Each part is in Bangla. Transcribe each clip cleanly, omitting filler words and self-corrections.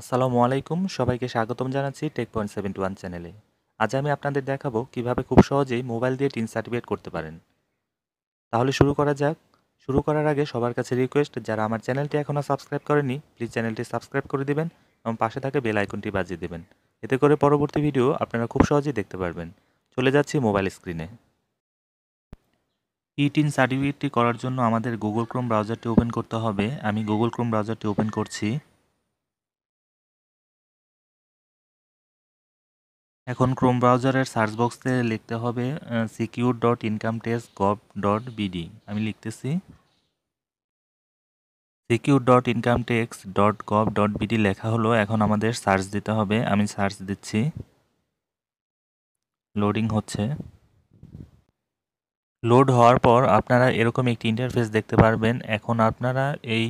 আসসালামু আলাইকুম, সবাইকে স্বাগতম জানাচ্ছি টেক.71 চ্যানেলে। আজ আমি আপনাদের দেখাবো কিভাবে খুব সহজেই মোবাইল দিয়ে টিন সার্টিফিকেট করতে পারেন। তাহলে শুরু করা যাক। শুরু করার আগে সবার কাছে রিকোয়েস্ট, যারা আমার চ্যানেলটি এখনও সাবস্ক্রাইব করেনি প্লিজ চ্যানেলটি সাবস্ক্রাইব করে দিবেন এবং পাশে থাকা বেল আইকনটি বাজিয়ে দেবেন। এতে করে পরবর্তী ভিডিও আপনারা খুব সহজেই দেখতে পারবেন। চলে যাচ্ছি মোবাইল স্ক্রিনে। ই টিন সার্টিফিকেটটি করার জন্য আমাদের গুগল ক্রোম ব্রাউজারটি ওপেন করতে হবে। আমি গুগল ক্রোম ব্রাউজারটি ওপেন করছি। এখন ক্রোম ব্রাউজারের সার্চ বক্সে লিখতে হবে secure.incometax.gov.bd। আমি লিখতেছি secure.incometax.gov.bd লেখা হলো। এখন আমাদের সার্চ দিতে হবে। আমি সার্চ দিচ্ছি, লোডিং হচ্ছে। লোড হওয়ার পর আপনারা এরকম একটি ইন্টারফেস দেখতে পারবেন। এখন আপনারা এই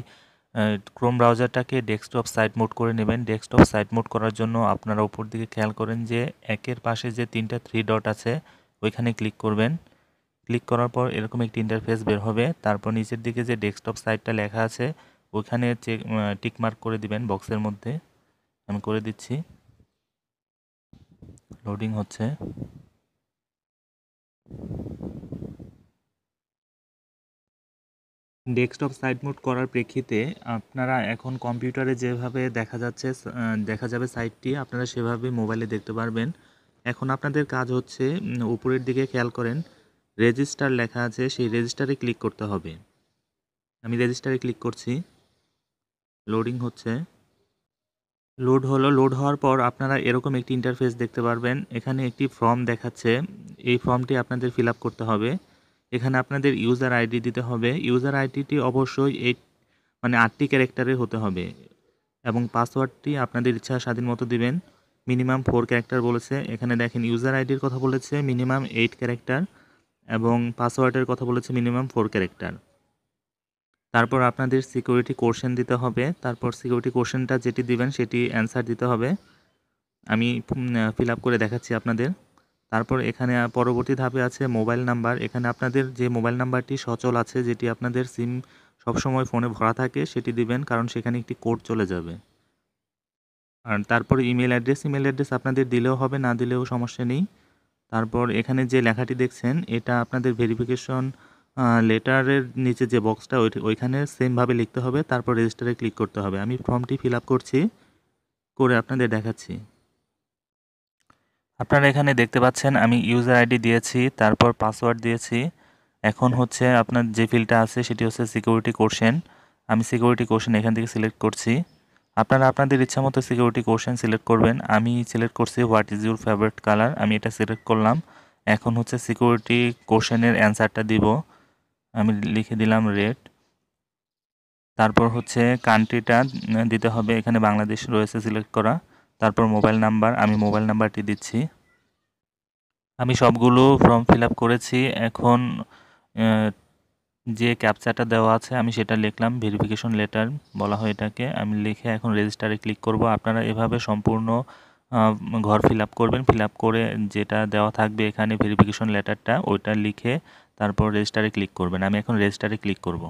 ক্রোম ব্রাউজারটাকে ডেস্কটপ সাইট মোড করে নেবেন। ডেস্কটপ সাইট মোড করার জন্য আপনারা উপর দিকে খেয়াল করেন যে একের পাশে যে তিনটা থ্রি ডট আছে ওইখানে ক্লিক করবেন। ক্লিক করার পর এরকম একটি ইন্টারফেস বের হবে। তারপর নিচের দিকে যে ডেস্কটপ সাইটটা লেখা আছে ওইখানে টিক মার্ক করে দিবেন বক্সের মধ্যে। আমি করে দিচ্ছি, লোডিং হচ্ছে। ডেস্কটপ সাইট মোড করার প্রেক্ষিতে আপনারা এখন কম্পিউটারে যেভাবে দেখা যাবে সাইটটি, আপনারা সেভাবে মোবাইলে দেখতে পারবেন। এখন আপনাদের কাজ হচ্ছে উপরের দিকে খেয়াল করেন রেজিস্টার লেখা আছে, সেই রেজিস্টারে ক্লিক করতে হবে। আমি রেজিস্টারে ক্লিক করছি, লোডিং হচ্ছে। লোড হলো। লোড হওয়ার পর আপনারা এরকম একটি ইন্টারফেস দেখতে পারবেন। এখানে একটি ফর্ম দেখাচ্ছে, এই ফর্মটি আপনাদের ফিল আপ করতে হবে। এখানে আপনাদের ইউজার আইডি দিতে হবে। ইউজার আইডিটি অবশ্যই 8টি ক্যারেক্টারের হতে হবে এবং পাসওয়ার্ডটি আপনাদের ইচ্ছা স্বাধীন মতো দিবেন। মিনিমাম 4 ক্যারেক্টার বলেছে। এখানে দেখেন ইউজার আইডির কথা বলেছে মিনিমাম 8 ক্যারেক্টার এবং পাসওয়ার্ডের কথা বলেছে মিনিমাম 4 ক্যারেক্টার। তারপর আপনাদের সিকিউরিটি কোশ্চেন দিতে হবে। তারপর সিকিউরিটি কোশ্চেনটা যেটি দিবেন সেটি অ্যান্সার দিতে হবে। আমি ফিল আপ করে দেখাচ্ছি আপনাদের। তারপর এখানে পরবর্তী ধাপে আছে মোবাইল নাম্বার। এখানে আপনাদের যে মোবাইল নাম্বারটি সচল আছে, যেটি আপনাদের সিম সবসময় ফোনে ভরা থাকে, সেটি দিবেন, কারণ সেখানে একটি কোড চলে যাবে। আর তারপর ইমেল অ্যাড্রেস আপনাদের দিলেও হবে, না দিলেও সমস্যা নেই। তারপর এখানে যে লেখাটি দেখছেন এটা আপনাদের ভেরিফিকেশন লেটারের নিচে যে বক্সটা ওইখানে সেমভাবে লিখতে হবে। তারপর রেজিস্টারে ক্লিক করতে হবে। আমি ফর্মটি ফিল আপ করছি, করে আপনাদের দেখাচ্ছি। আপনারা এখানে দেখতে পাচ্ছেন আমি ইউজার আইডি দিয়েছি, তারপর পাসওয়ার্ড দিয়েছি। এখন হচ্ছে আপনার যে ফিল্ডটা আছে সেটি হচ্ছে সিকিউরিটি কোশ্চেন। আমি সিকিউরিটি কোশ্চেন এখান থেকে সিলেক্ট করছি। আপনারা আপনাদের ইচ্ছা মতো সিকিউরিটি কোশ্চেন সিলেক্ট করবেন। আমি সিলেক্ট করছি what is your favourite colour. আমি এটা সিলেক্ট করলাম। এখন হচ্ছে সিকিউরিটি কোশ্চেনের অ্যান্সারটা দিব। আমি লিখে দিলাম রেড। তারপর হচ্ছে কান্ট্রিটা দিতে হবে। এখানে বাংলাদেশ রয়েছে সিলেক্ট করা। তারপর মোবাইল নাম্বার, আমি মোবাইল নাম্বারটি দিচ্ছি। আমি সবগুলো ফর্ম ফিল আপ করেছি। এখন যে ক্যাপচাটা দেওয়া আছে আমি সেটা লিখলাম, ভেরিফিকেশন লেটার বলা হয় এটাকে। আমি লিখে এখন রেজিস্টারে ক্লিক করব। আপনারা এভাবে সম্পূর্ণ ঘর ফিল আপ করবেন। ফিল আপ করে যেটা দেওয়া থাকবে এখানে ভেরিফিকেশন লেটারটা, ওইটা লিখে তারপর রেজিস্টারে ক্লিক করবেন। আমি এখন রেজিস্টারে ক্লিক করব।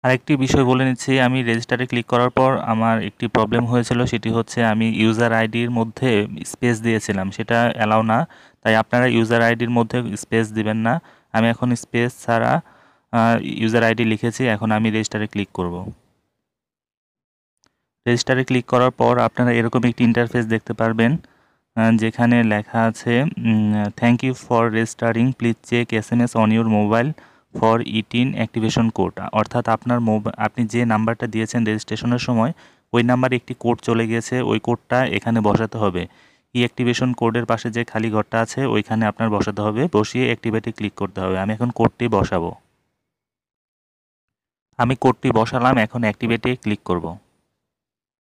আরেকটি বিষয় বলে নিচ্ছি, আমি রেজিস্টারে ক্লিক করার পর আমার একটি প্রবলেম হয়েছিল। সেটি হচ্ছে আমি ইউজার আইডির মধ্যে স্পেস দিয়েছিলাম, সেটা অ্যালাউ না। তাই আপনারা ইউজার আইডির মধ্যে স্পেস দিবেন না। আমি এখন স্পেস ছাড়া ইউজার আইডি লিখেছি। এখন আমি রেজিস্টারে ক্লিক করব। রেজিস্টারে ক্লিক করার পর আপনারা এরকম একটি ইন্টারফেস দেখতে পারবেন, যেখানে লেখা আছে thank you for registering, please check SMS on your mobile for eTIN activation code. অর্থাৎ আপনি যে নাম্বারটা দিয়েছেন রেজিস্ট্রেশনের সময় ওই নাম্বারে একটি কোড চলে গিয়েছে, ওই কোডটা এখানে বসাতে হবে। ই অ্যাক্টিভেশন কোডের পাশে যে খালি ঘরটা আছে ওইখানে আপনার বসাতে হবে। বসিয়ে অ্যাক্টিভেটে ক্লিক করতে হবে। আমি এখন কোডটি বসাবো। আমি কোডটি বসালাম, এখন অ্যাক্টিভেটে ক্লিক করব।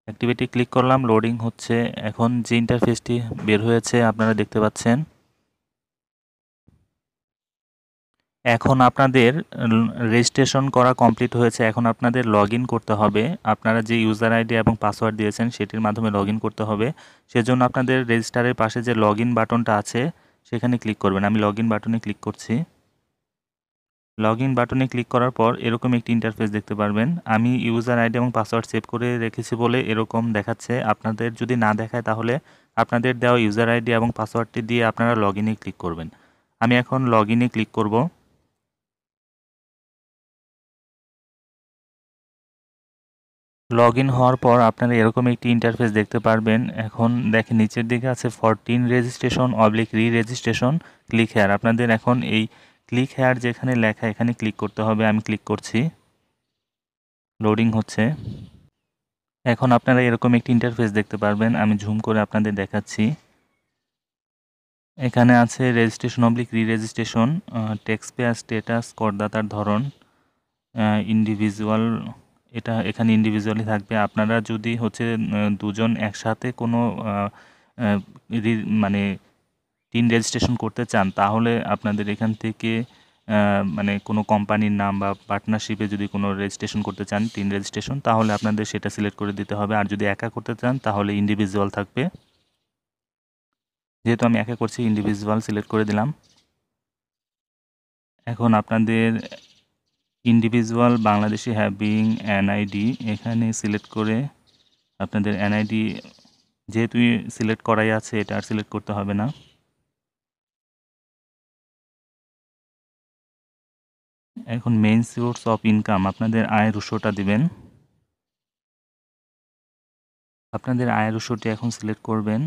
অ্যাক্টিভিটি ক্লিক করলাম, লোডিং হচ্ছে। এখন যে ইন্টারফেসটি বের হয়েছে আপনারা দেখতে পাচ্ছেন। এখন আপনাদের রেজিস্ট্রেশন করা কমপ্লিট হয়েছে। এখন আপনাদের লগ ইন করতে হবে। আপনারা যে ইউজার আইডি এবং পাসওয়ার্ড দিয়েছেন সেটির মাধ্যমে লগ ইন করতে হবে। সেজন্য আপনাদের রেজিস্টারের পাশে যে লগ ইন বাটনটা আছে সেখানে ক্লিক করবেন। আমি লগ ইন বাটনে ক্লিক করছি। লগ ইন বাটনে ক্লিক করার পর এরকম একটি ইন্টারফেস দেখতে পারবেন। আমি ইউজার আইডি এবং পাসওয়ার্ড সেভ করে রেখেছি বলে এরকম দেখাচ্ছে। আপনাদের যদি না দেখায় তাহলে আপনাদের দেওয়া ইউজার আইডি এবং পাসওয়ার্ডটি দিয়ে আপনারা লগ ইনে ক্লিক করবেন। আমি এখন লগ ইনে ক্লিক করব। লগ ইন হওয়ার পর আপনারা এরকম একটি ইন্টারফেস দেখতে পারবেন। এখন দেখেন নিচের দিকে আছে 14 রেজিস্ট্রেশন অবলিক রি রেজিস্ট্রেশন ক্লিক হেয়ার। আপনাদের এখন এই ক্লিক হেয়ার যেখানে লেখা এখানে ক্লিক করতে হবে। আমি ক্লিক করছি, লোডিং হচ্ছে। এখন আপনারা এরকম একটি ইন্টারফেস দেখতে পারবেন। আমি জুম করে আপনাদের দেখাচ্ছি। এখানে আছে রেজিস্ট্রেশন অবলিক রি রেজিস্ট্রেশন, ট্যাক্স পেয়ার স্ট্যাটাস, করদাতার ধরন, ইন্ডিভিজুয়াল। এটা এখানে ইন্ডিভিজুয়ালি থাকবে। আপনারা যদি হচ্ছে দুজন একসাথে কোনো মানে টিন রেজিস্ট্রেশন করতে চান তাহলে আপনাদের এখান থেকে মানে কোনো কোম্পানির নাম বা পার্টনারশিপে যদি কোনো রেজিস্ট্রেশন করতে চান টিন রেজিস্ট্রেশন তাহলে আপনাদের সেটা সিলেক্ট করে দিতে হবে। আর যদি একা করতে চান তাহলে ইন্ডিভিজুয়াল থাকবে। যেহেতু আমি একা করছি ইন্ডিভিজুয়াল সিলেক্ট করে দিলাম। এখন আপনাদের ইন্ডিভিজুয়াল বাংলাদেশি হ্যাভিং এনআইডি এখানে সিলেক্ট করে আপনাদের এনআইডি যেহেতু সিলেক্ট করাই আছে এটা আর সিলেক্ট করতে হবে না। এখন মেইন সোর্স অফ ইনকাম আপনাদের আয়ের উৎসটা দিবেন। আপনাদের আয়ের উৎসটি এখন সিলেক্ট করবেন।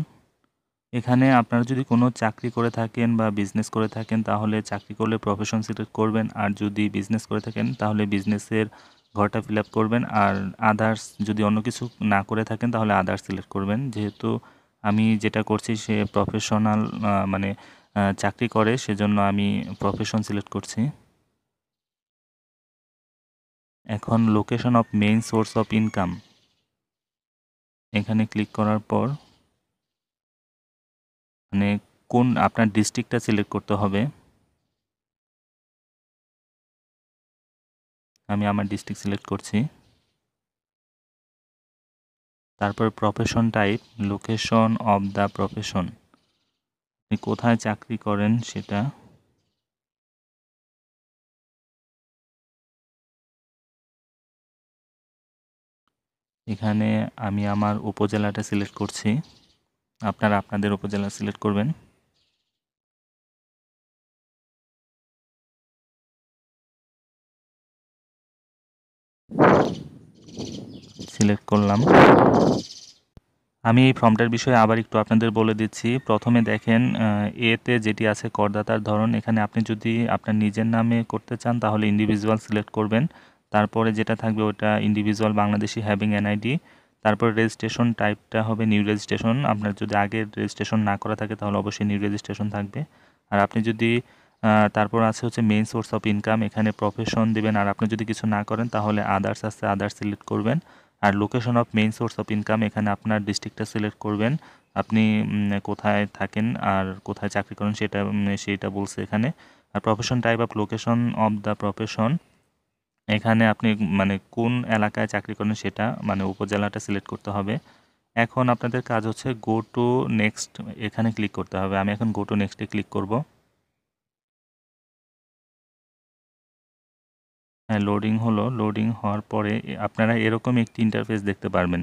এখানে আপনারা যদি কোনো চাকরি করে থাকেন বা বিজনেস করে থাকেন তাহলে চাকরি করলে প্রফেশন সিলেক্ট করবেন, আর যদি বিজনেস করে থাকেন তাহলে বিজনেসের ঘরটা ফিল আপ করবেন, আর আদার্স যদি অন্য কিছু না করে থাকেন তাহলে আদার্স সিলেক্ট করবেন। যেহেতু আমি যেটা করছি সে প্রফেশনাল মানে চাকরি করে, সেজন্য আমি প্রফেশন সিলেক্ট করছি। এখন location of main source of income এখানে ক্লিক করার পর মানে কোন আপনার ডিস্ট্রিক্টটা সিলেক্ট করতে হবে। আমি আমার ডিস্ট্রিক্ট সিলেক্ট করছি। তারপর profession type, location of the profession, আপনি কোথায় চাকরি করেন সেটা। এখানে আমি আমার উপজেলাটা সিলেক্ট করছি, আপনারা আপনাদের উপজেলা সিলেক্ট করবেন। সিলেক্ট করলাম। আমি এই ফর্মটার বিষয়ে আবার একটু আপনাদের বলে দিচ্ছি। প্রথমে দেখেন এতে যেটি আছে করদাতার ধরন, এখানে আপনি যদি আপনার নিজের নামে করতে চান তাহলে ইন্ডিভিজুয়াল সিলেক্ট করবেন। তারপরে যেটা থাকবে ওটা ইন্ডিভিজুয়াল বাংলাদেশি হ্যাভিং এনআইডি। তারপর রেজিস্ট্রেশন টাইপটা হবে নিউ রেজিস্ট্রেশন। আপনার যদি আগে রেজিস্ট্রেশন না করা থাকে তাহলে অবশ্যই নিউ রেজিস্ট্রেশন থাকবে। আর আপনি যদি তারপর আছে হচ্ছে মেইন সোর্স অফ ইনকাম, এখানে প্রফেশন দেবেন। আর আপনি যদি কিছু না করেন তাহলে আদার্স আছে, আদার্স সিলেক্ট করবেন। আর location of main source of income এখানে আপনার ডিস্ট্রিক্টটা সিলেক্ট করবেন। আপনি কোথায় থাকেন আর কোথায় চাকরি করেন সেইটা বলছে এখানে। আর profession type of location of the profession, এখানে আপনি মানে কোন এলাকায় চাকরি করেন সেটা মানে উপজেলাটা সিলেক্ট করতে হবে। এখন আপনাদের কাজ হচ্ছে গো টু নেক্সট, এখানে ক্লিক করতে হবে। আমি এখন গো টু নেক্সটে ক্লিক করব। হ্যাঁ, লোডিং হলো। লোডিং হওয়ার পরে আপনারা এরকম একটি ইন্টারফেস দেখতে পারবেন।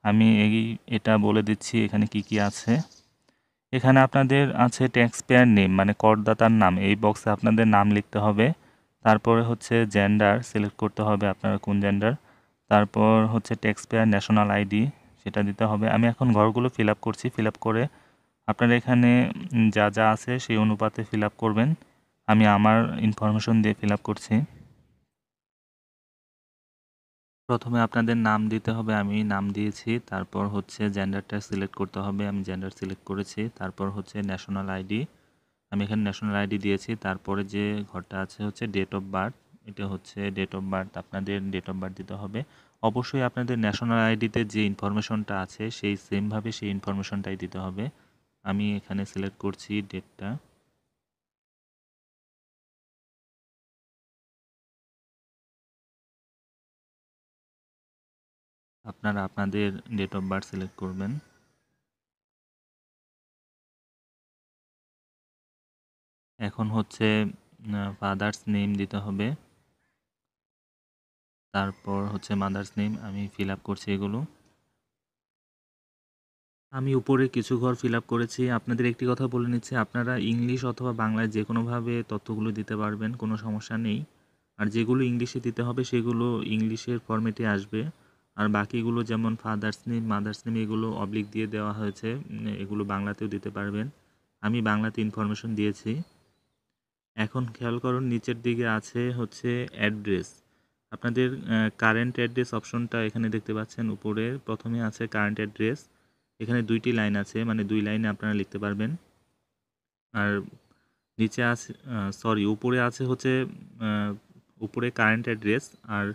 আমি এটা বলে দিচ্ছি এখানে কি কি আছে। এখানে আপনাদের আছে ট্যাক্স পেয়ার নেম মানে করদাতার নাম, এই বক্সে আপনাদের নাম লিখতে হবে। তারপরে হচ্ছে জেন্ডার সিলেক্ট করতে হবে আপনারা কোন জেন্ডার। তারপর হচ্ছে ট্যাক্স পেয়ার ন্যাশনাল আইডি সেটা দিতে হবে। আমি এখন ঘরগুলো ফিল আপ করছি। ফিল আপ করে আপনারা এখানে যা যা আছে সেই অনুপাতে ফিল আপ করবেন। আমি আমার ইনফরমেশন দিয়ে ফিল আপ করছি। প্রথমে আপনাদের নাম দিতে হবে, আমি নাম দিয়েছি। তারপর হচ্ছে জেন্ডারটা সিলেক্ট করতে হবে, আমি জেন্ডার সিলেক্ট করেছি। তারপর হচ্ছে ন্যাশনাল আইডি, আমি এখানে ন্যাশনাল আইডি দিয়েছি। তারপরে যে ঘরটা আছে হচ্ছে ডেট অফ বার্থ, এটা হচ্ছে ডেট অফ বার্থ, আপনাদের ডেট অফ বার্থ দিতে হবে। অবশ্যই আপনাদের ন্যাশনাল আইডিতে যে ইনফরমেশনটা আছে সেই সেমভাবে সেই ইনফরমেশনটাই দিতে হবে। আমি এখানে সিলেক্ট করছি ডেটটা। আপনারা আপনাদের ডেট অফ বার্থ সিলেক্ট করবেন। এখন হচ্ছে ফাদার্স নেম দিতে হবে, তারপর হচ্ছে মাদার্স নেম। আমি ফিল আপ করছি এগুলো। আমি উপরে কিছু ঘর ফিল আপ করেছি। আপনাদের একটি কথা বলে নিচ্ছি, আপনারা ইংলিশ অথবা বাংলায় যে কোনোভাবে তথ্যগুলো দিতে পারবেন, কোনো সমস্যা নেই। আর যেগুলো ইংলিশে দিতে হবে সেগুলো ইংলিশের ফরম্যাটে আসবে। আর বাকিগুলো যেমন ফাদার্স নেম, মাদার্স নেম এগুলো অবলিক দিয়ে দেওয়া হয়েছে, এগুলো বাংলাতেও দিতে পারবেন। আমি বাংলাতে ইনফরমেশন দিয়েছি। এখন খেয়াল করুন, নিচের দিকে আছে হচ্ছে অ্যাড্রেস। আপনাদের কারেন্ট অ্যাড্রেস অপশনটা এখানে দেখতে পাচ্ছেন। উপরে প্রথমে আছে কারেন্ট অ্যাড্রেস। এখানে 2টি লাইন আছে, মানে 2 লাইনে আপনারা লিখতে পারবেন। আর নিচে আছে উপরে আছে হচ্ছে উপরে কারেন্ট অ্যাড্রেস। আর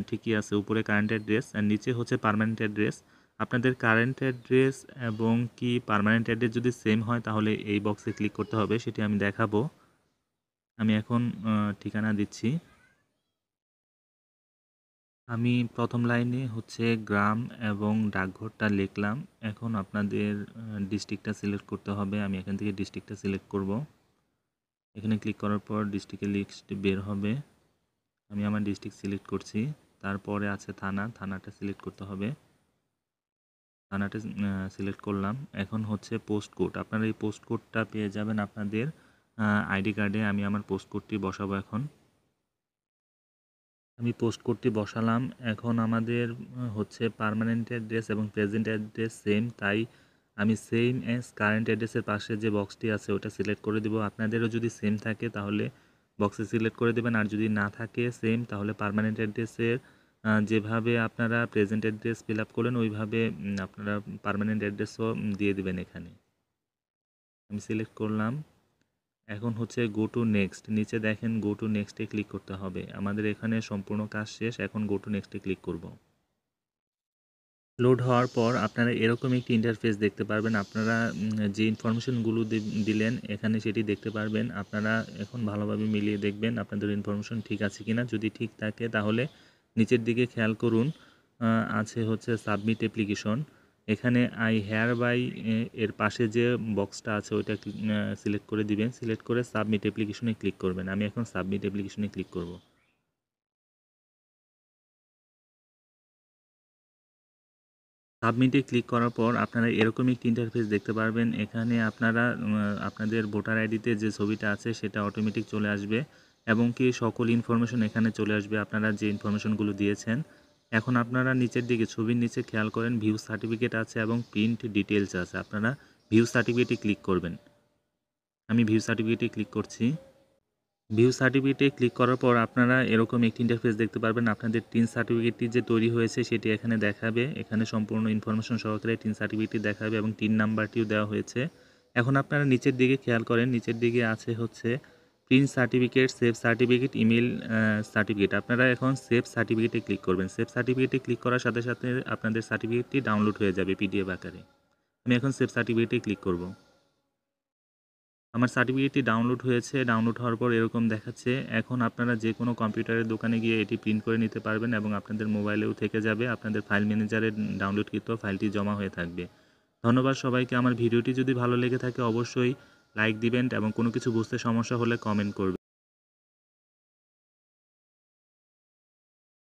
ঠিকই আছে, উপরে কারেন্ট অ্যাড্রেস আর নিচে হচ্ছে পার্মানেন্ট অ্যাড্রেস। আপনাদের কারেন্ট অ্যাড্রেস এবং কি পার্মানেন্ট অ্যাড্রেস যদি সেম হয় তাহলে এই বক্সে ক্লিক করতে হবে, সেটি আমি দেখাবো। আমি এখন ঠিকানা দিচ্ছি। আমি প্রথম লাইনে হচ্ছে গ্রাম এবং ডাকঘরটা লিখলাম। এখন আপনাদের ডিস্ট্রিক্টটা সিলেক্ট করতে হবে। আমি এখান থেকে ডিস্ট্রিক্টটা সিলেক্ট করব। এখানে ক্লিক করার পর ডিস্ট্রিক্টের লিস্ট বের হবে। আমি আমার ডিস্ট্রিক্ট সিলেক্ট করছি। তারপরে আছে থানা, থানাটা সিলেক্ট করতে হবে। থানাটা সিলেক্ট করলাম। এখন হচ্ছে পোস্ট কোড। আপনারা এই পোস্ট কোডটা পেয়ে যাবেন আপনাদের আইডি কার্ডে। আমি আমার পোস্ট কোডটি বসাবো এখন। আমি পোস্ট কোডটি বসালাম। এখন আমাদের হচ্ছে পার্মানেন্ট অ্যাড্রেস এবং প্রেজেন্ট অ্যাড্রেস সেম, তাই আমি সেম অ্যাজ কারেন্ট অ্যাড্রেসের পাশে যে বক্সটি আছে ওটা সিলেক্ট করে দেব। আপনাদেরও যদি সেম থাকে তাহলে বক্সে সিলেক্ট করে দেবেন, আর যদি না থাকে সেম তাহলে পার্মানেন্ট অ্যাড্রেসের যেভাবে আপনারা প্রেজেন্ট অ্যাড্রেস ফিল আপ করলেন ওইভাবে আপনারা পার্মানেন্ট অ্যাড্রেসও দিয়ে দেবেন এখানে। আমি সিলেক্ট করলাম। এখন হচ্ছে গো টু নেক্সট। নিচে দেখেন গো টু নেক্সটে ক্লিক করতে হবে। আমাদের এখানে সম্পূর্ণ কাজ শেষ। এখন গো টু নেক্সটে ক্লিক করব। লোড হওয়ার পর আপনারা এরকম একটি ইন্টারফেস দেখতে পারবেন। আপনারা যে ইনফরমেশনগুলো দিলেন এখানে সেটি দেখতে পারবেন। আপনারা এখন ভালোভাবে মিলিয়ে দেখবেন আপনাদের ইনফরমেশন ঠিক আছে কিনা। যদি ঠিক থাকে তাহলে নিচের দিকে খেয়াল করুন, আছে হচ্ছে সাবমিট অ্যাপ্লিকেশন। এখানে আই হেয়ার বাই এর পাশে যে বক্সটা আছে ওইটা সিলেক্ট করে দিবেন। সিলেক্ট করে সাবমিট অ্যাপ্লিকেশনে ক্লিক করবেন। আমি এখন সাবমিট অ্যাপ্লিকেশনে ক্লিক করব। সাবমিটে ক্লিক করার পর আপনারা এরকম একটি ইন্টারফেস দেখতে পারবেন। এখানে আপনারা আপনাদের ভোটার আইডিতে যে ছবিটা আছে সেটা অটোমেটিক চলে আসবে এবং কি সকল ইনফরমেশন এখানে চলে আসবে আপনারা যে ইনফরমেশনগুলো দিয়েছেন। এখন আপনারা নিচের দিকে ছবির নিচে খেয়াল করেন ভিউ সার্টিফিকেট আছে এবং প্রিন্ট ডিটেলস আছে। আপনারা ভিউ সার্টিফিকেটে ক্লিক করবেন। আমি ভিউ সার্টিফিকেটে ক্লিক করছি। ভিউ সার্টিফিকেটে ক্লিক করার পর আপনারা এরকম একটি ইন্টারফেস দেখতে পারবেন। আপনাদের টিন সার্টিফিকেটটি যে তৈরি হয়েছে সেটি এখানে দেখাবে। এখানে সম্পূর্ণ ইনফরমেশন সহকারে টিন সার্টিফিকেটটি দেখাবে এবং টিন নাম্বারটিও দেওয়া হয়েছে। এখন আপনারা নিচের দিকে খেয়াল করেন, নিচের দিকে আছে হচ্ছে print certificate, save certificate, email certificate. আপনারা এখন সেভ সার্টিফিকেটে ক্লিক করবেন। সেভ সার্টিফিকেটে ক্লিক করার সাথে সাথে আপনাদের সার্টিফিকেটটি ডাউনলোড হয়ে যাবে পিডিএফ আকারে। আমি এখন সেভ সার্টিফিকেটে ক্লিক করব। আমার সার্টিফিকেটটি ডাউনলোড হয়েছে। ডাউনলোড হওয়ার পর এরকম দেখাচ্ছে। এখন আপনারা যে কোনো কম্পিউটারের দোকানে গিয়ে এটি প্রিন্ট করে নিতে পারবেন এবং আপনাদের মোবাইলেও থেকে যাবে। আপনাদের ফাইল ম্যানেজারে ডাউনলোডকৃত ফাইলটি জমা হয়ে থাকবে। ধন্যবাদ সবাইকে। আমার ভিডিওটি যদি ভালো লেগে থাকে অবশ্যই লাইক দিবেন এবং কোনো কিছু বুঝতে সমস্যা হলে কমেন্ট করবেন।